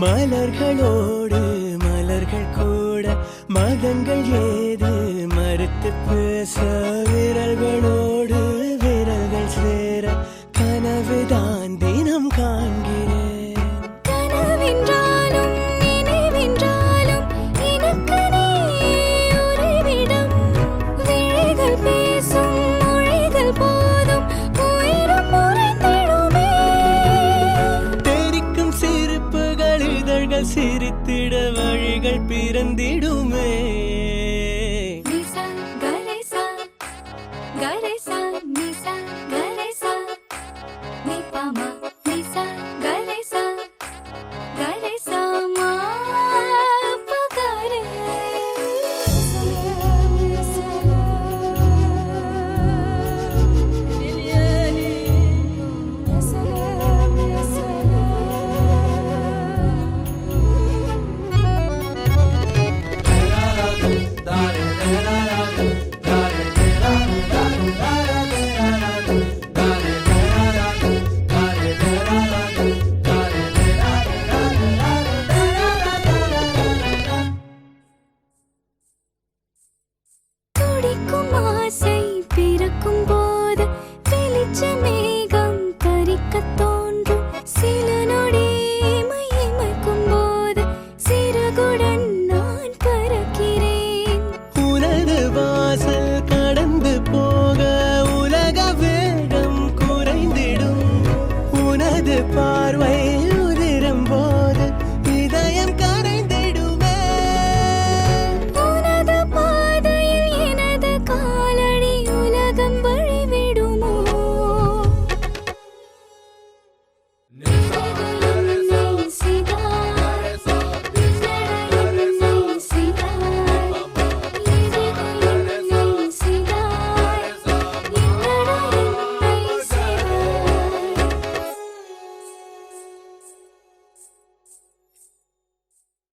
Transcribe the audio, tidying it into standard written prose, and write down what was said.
மலர்களோடு மலர்கள் கூட மதங்கள் ஏது மறுத்து பேச விரல்களோடு விரல்கள் சேர கனவுதான் தினம் காண்கிறேன். கனவென்றாலும் நினைவென்றாலும் எனக்கு நீ உறைவிடம். விழிகள் பேசும் மொழிகள் போதும் உயிரும் உறைந்திடுமே. தெரிக்கும் சிரிப்புகள் இதழ்கள் சிரித்திட வழிகள் பிறந்திடுமே. நிசா கரேசா கரேசா நிசா கரேசா நிபாமா நிசா கரேசா கரேசா மா பகரே. துடிக்கும் ஆசை பிறக்கும் போது வெளிச்ச மேகம் பறிக்கத்தோ